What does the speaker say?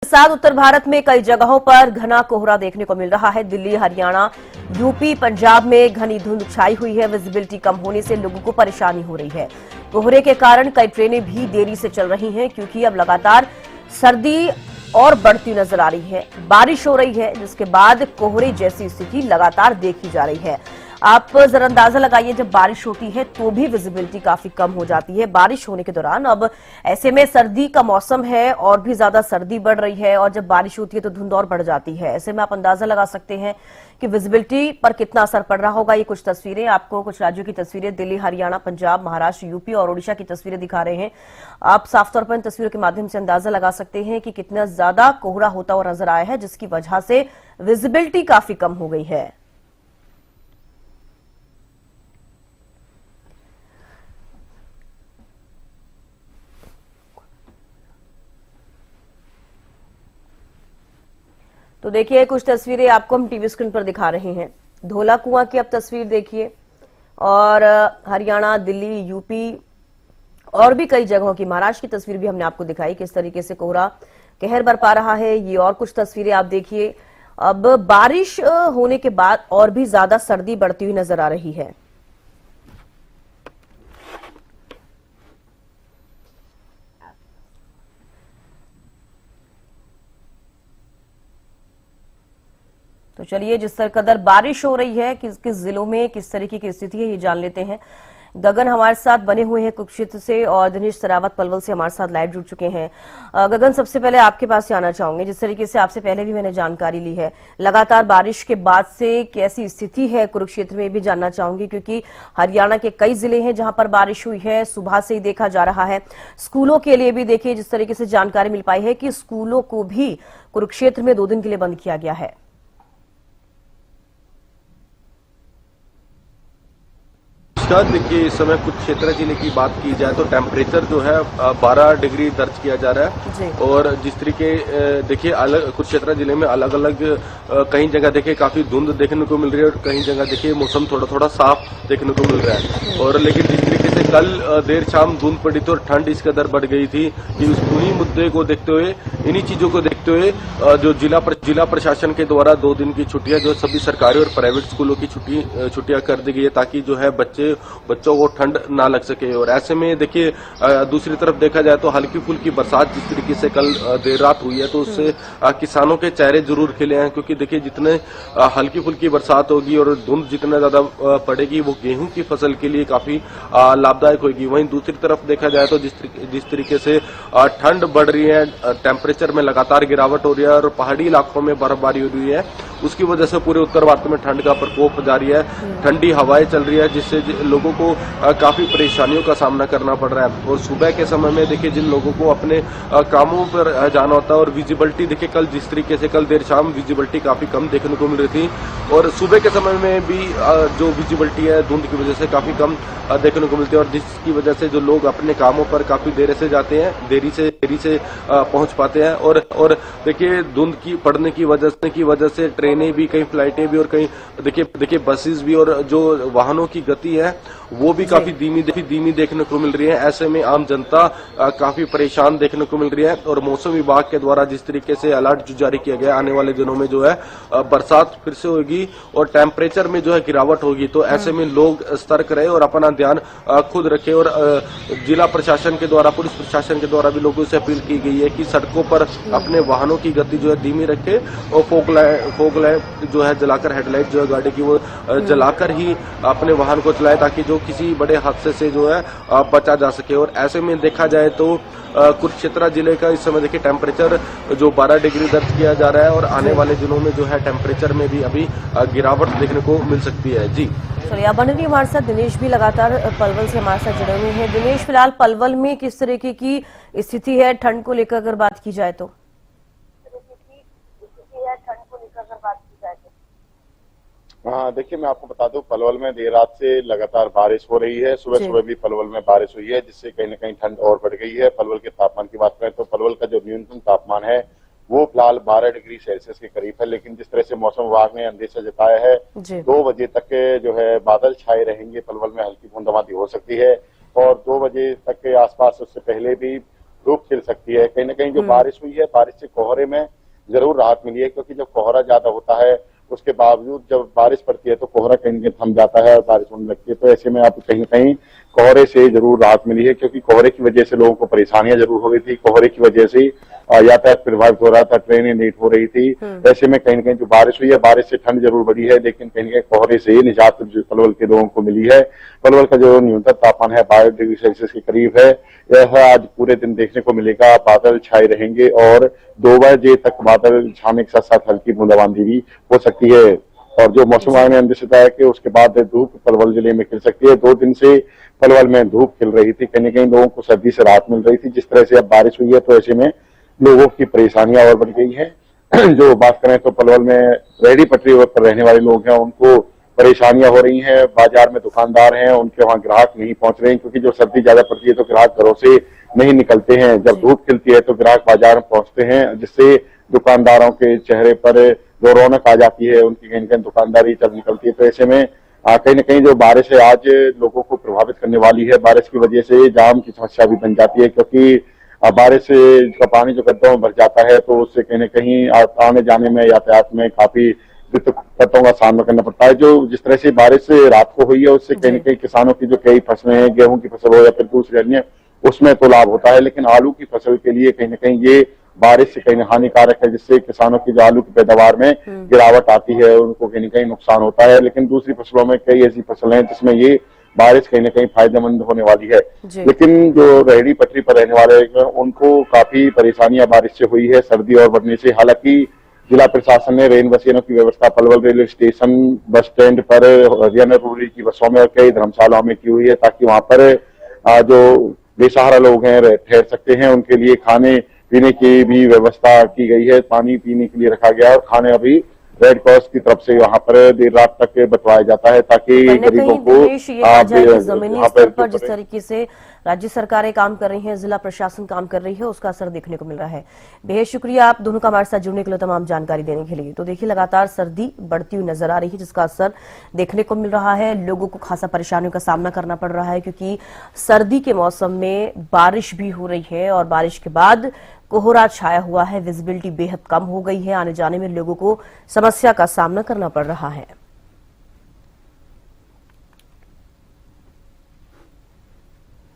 साथ उत्तर भारत में कई जगहों पर घना कोहरा देखने को मिल रहा है। दिल्ली, हरियाणा, यूपी, पंजाब में घनी धुंध छाई हुई है। विजिबिलिटी कम होने से लोगों को परेशानी हो रही है। कोहरे के कारण कई ट्रेनें भी देरी से चल रही हैं, क्योंकि अब लगातार सर्दी और बढ़ती नजर आ रही है। बारिश हो रही है, जिसके बाद कोहरे जैसी स्थिति लगातार देखी जा रही है। आप जरा अंदाजा लगाइए, जब बारिश होती है तो भी विजिबिलिटी काफी कम हो जाती है। बारिश होने के दौरान अब ऐसे में सर्दी का मौसम है और भी ज्यादा सर्दी बढ़ रही है, और जब बारिश होती है तो धुंध और बढ़ जाती है। ऐसे में आप अंदाजा लगा सकते हैं कि विजिबिलिटी पर कितना असर पड़ रहा होगा। ये कुछ तस्वीरें आपको, कुछ राज्यों की तस्वीरें, दिल्ली, हरियाणा, पंजाब, महाराष्ट्र, यूपी और ओडिशा की तस्वीरें दिखा रहे हैं। आप साफ तौर पर इन तस्वीरों के माध्यम से अंदाजा लगा सकते हैं कि कितना ज्यादा कोहरा होता हुआ नजर आया है, जिसकी वजह से विजिबिलिटी काफी कम हो गई है। तो देखिए, कुछ तस्वीरें आपको हम टीवी स्क्रीन पर दिखा रहे हैं। धौला कुआं की अब तस्वीर देखिए, और हरियाणा, दिल्ली, यूपी और भी कई जगहों की, महाराष्ट्र की तस्वीर भी हमने आपको दिखाई, किस तरीके से कोहरा कहर बरपा रहा है। ये और कुछ तस्वीरें आप देखिए। अब बारिश होने के बाद और भी ज्यादा सर्दी बढ़ती हुई नजर आ रही है। तो चलिए, जिस कदर बारिश हो रही है, किस किस जिलों में किस तरीके की स्थिति है, ये जान लेते हैं। गगन हमारे साथ बने हुए हैं कुरुक्षेत्र से, और दिनेश सरावत पलवल से हमारे साथ लाइव जुड़ चुके हैं। गगन, सबसे पहले आपके पास आना चाहूंगे। जिस तरीके से आपसे पहले भी मैंने जानकारी ली है, लगातार बारिश के बाद से कैसी स्थिति है कुरुक्षेत्र में, भी जानना चाहूंगी, क्योंकि हरियाणा के कई जिले हैं जहां पर बारिश हुई है, सुबह से ही देखा जा रहा है। स्कूलों के लिए भी देखिए, जिस तरीके से जानकारी मिल पाई है कि स्कूलों को भी कुरुक्षेत्र में 2 दिन के लिए बंद किया गया है। देखिए, इस समय कुरुक्षेत्र जिले की बात की जाए तो टेम्परेचर जो है 12 डिग्री दर्ज किया जा रहा है। और जिस तरीके देखिए, अलग कुरुक्षेत्र जिले में अलग अलग कई जगह देखिए काफी धुंध देखने को मिल रही है, और कई जगह देखिए मौसम थोड़ा थोड़ा साफ देखने को मिल रहा है। और लेकिन जिस तरीके से कल देर शाम धुंध पड़ी थी और ठंड इस कदर बढ़ गई थी कि उन्हीं मुद्दे को देखते हुए, इन्हीं चीजों को देखते हुए जो जिला प्रशासन के द्वारा 2 दिन की छुट्टियां जो सभी सरकारी और प्राइवेट स्कूलों की छुट्टियां कर दी गई है, ताकि जो है बच्चों को ठंड ना लग सके। और ऐसे में देखिए, दूसरी तरफ देखा जाए तो हल्की फुल्की बरसात जिस तरीके से कल देर रात हुई है, तो उससे किसानों के चेहरे जरूर खिले हैं, क्योंकि देखिए जितने हल्की फुल्की बरसात होगी और धुंध जितना ज्यादा पड़ेगी, वो गेहूं की फसल के लिए काफी लाभदायक होगी। वहीं दूसरी तरफ देखा जाए तो जिस तरीके से ठंड बढ़ रही है, टेम्परेचर में लगातार गिरावट हो रही है, और पहाड़ी इलाकों में बर्फबारी हो रही है, उसकी वजह से पूरे उत्तर भारत में ठंड का प्रकोप जारी है। ठंडी हवाएं चल रही है, जिससे लोगों को काफी परेशानियों का सामना करना पड़ रहा है। और सुबह के समय में देखिए, जिन लोगों को अपने कामों पर जाना होता है, और विजिबिलिटी देखिए कल जिस तरीके से कल देर शाम विजिबिलिटी काफी कम देखने को मिल रही थी, और सुबह के समय में भी जो विजिबिलिटी है धुंध की वजह से काफी कम देखने को मिलती है, और जिसकी वजह से जो लोग अपने कामों पर काफी देर से जाते हैं, देरी से पहुंच पाते हैं। और देखिए, धुंध की पड़ने की वजह से ट्रेनें भी, कई फ्लाइटें भी, और कई देखिए बसेस भी, और जो वाहनों की गति है वो भी काफी धीमी देखने को मिल रही है। ऐसे में आम जनता काफी परेशान देखने को मिल रही है। और मौसम विभाग के द्वारा जिस तरीके से अलर्ट जारी किया गया, आने वाले दिनों में जो है बरसात फिर से होगी और टेम्परेचर में जो है गिरावट होगी, तो ऐसे में लोग सतर्क रहे और अपना ध्यान खुद रखे। और जिला प्रशासन के द्वारा, पुलिस प्रशासन के द्वारा भी लोगों से अपील की गई है कि सड़कों पर अपने वाहनों की गति जो है धीमी रखे, और फोक लाइट जो है जलाकर, हेडलाइट जो है गाड़ी की वो जलाकर ही अपने वाहन को चलाए, ताकि जो किसी बड़े हादसे से जो है बचा जा सके। और ऐसे में देखा जाए तो कुरुक्षेत्र जिले का इस समय देखिए टेम्परेचर जो 12 डिग्री दर्ज किया जा रहा है, और आने वाले दिनों में जो है टेम्परेचर में भी अभी गिरावट देखने को मिल सकती है। जी चलिए, अब बने रही हमारे साथ दिनेश भी लगातार पलवल से हमारे साथ जुड़े हुए हैं। दिनेश, फिलहाल पलवल में किस तरीके की स्थिति है ठंड को लेकर अगर बात की जाए तो? हाँ, देखिए, मैं आपको बता दूं, पलवल में देर रात से लगातार बारिश हो रही है। सुबह भी पलवल में बारिश हुई है, जिससे कहीं न कहीं ठंड और बढ़ गई है। पलवल के तापमान की बात करें तो पलवल का जो न्यूनतम तापमान है वो फिलहाल 12 डिग्री सेल्सियस के करीब है। लेकिन जिस तरह से मौसम विभाग ने अंदेशा जताया है, 2 बजे तक के जो है बादल छाए रहेंगे, पलवल में हल्की बूंदाबांदी हो सकती है, और 2 बजे तक के आसपास उससे पहले भी धूप खिल सकती है। कहीं ना कहीं जो बारिश हुई है, बारिश से कोहरे में जरूर राहत मिली है, क्योंकि जब कोहरा ज्यादा होता है उसके बावजूद जब बारिश पड़ती है तो कोहरा कहीं ना कहीं थम जाता है और बारिश होने लगती है। तो ऐसे में आप कहीं ना कहीं कोहरे से जरूर राहत मिली है, क्योंकि कोहरे की वजह से लोगों को परेशानियां जरूर हो रही थी। कोहरे की वजह से यातायात प्रभावित हो रहा था, ट्रेनें लेट हो रही थी। ऐसे में कहीं ना कहीं जो बारिश हुई है, बारिश से ठंड जरूर बढ़ी है, लेकिन कहीं ना कहीं कोहरे से निजात जो पलवल के लोगों को मिली है। पलवल का जो न्यूनतम तापमान है 22 डिग्री सेल्सियस के करीब है। यह आज पूरे दिन देखने को मिलेगा। बादल छाए रहेंगे और 2 बजे तक बादल छाने के साथ साथ हल्की बूंदाबांदी भी हो सकती है। और जो मौसम विभाग ने अंदेशा है कि उसके बाद धूप पलवल जिले में खिल सकती है। 2 दिन से पलवल में धूप खिल रही थी, कहीं न कहीं लोगों को सर्दी से राहत मिल रही थी। जिस तरह से अब बारिश हुई है तो ऐसे में लोगों की परेशानियां और बढ़ गई है। जो बात करें तो पलवल में रेहड़ी पटरी पर रहने वाले लोग हैं, उनको परेशानियां हो रही हैं। बाजार में दुकानदार हैं, उनके वहां ग्राहक नहीं पहुंच रहे हैं, क्योंकि जो सर्दी ज्यादा पड़ती है तो ग्राहक घरों से नहीं निकलते हैं। जब धूप खिलती है तो ग्राहक बाजार में पहुंचते हैं, जिससे दुकानदारों के चेहरे पर जो रौनक आ जाती है, उनकी कहीं न कहीं दुकानदारी चल निकलती है। तो ऐसे में कहीं न कहीं जो बारिश है आज लोगों को प्रभावित करने वाली है। बारिश की वजह से जाम की समस्या भी बन जाती है, क्योंकि बारिश का पानी जो गड्ढों में भर जाता है तो उससे कहीं न कहीं आने जाने में, यातायात में काफी दिक्कतों का सामना करना पड़ता है। जो जिस तरह से बारिश रात को हुई है उससे कहीं न कहीं किसानों की जो कई फसलें हैं, गेहूं की फसल हो या फिर दूसरी अन्य, उसमें तो लाभ होता है, लेकिन आलू की फसल के लिए कहीं न कहीं ये बारिश से कहीं हानिकारक है, जिससे किसानों की जो आलू की पैदावार में गिरावट आती है, उनको कहीं न कहीं नुकसान होता है। लेकिन दूसरी फसलों में कई ऐसी फसलें हैं जिसमें ये बारिश कहीं न कहीं फायदेमंद होने वाली है। लेकिन जो रेहड़ी पटरी पर रहने वाले हैं उनको काफी परेशानियां बारिश से हुई है, सर्दी और बढ़ने से। हालांकि जिला प्रशासन ने रेन बसेरों की व्यवस्था Palwal railway station, bus stand पर, हरियाणा रूरल की बसों में और कई धर्मशालाओं में की हुई है, ताकि वहां पर जो बेसहारा लोग हैं ठहर सकते हैं। उनके लिए खाने पीने की भी व्यवस्था की गई है, पानी पीने के लिए रखा गया है और खाने अभी रेड क्रॉस की तरफ से वहां पर देर रात तक बंटवाया जाता है, ताकि गरीबों को जमीनी स्तर पर जिस तरीके से राज्य सरकारें काम कर रही हैं, जिला प्रशासन काम कर रही है, उसका असर देखने को मिल रहा है। बेहद शुक्रिया आप दोनों का हमारे साथ जुड़ने के लिए, तमाम जानकारी देने के लिए। तो देखिए लगातार सर्दी बढ़ती हुई नजर आ रही है, जिसका असर देखने को मिल रहा है। लोगों को खासा परेशानियों का सामना करना पड़ रहा है, क्योंकि सर्दी के मौसम में बारिश भी हो रही है और बारिश के बाद कोहरा छाया हुआ है, विजिबिलिटी बेहद कम हो गई है। आने जाने में लोगों को समस्या का सामना करना पड़ रहा है।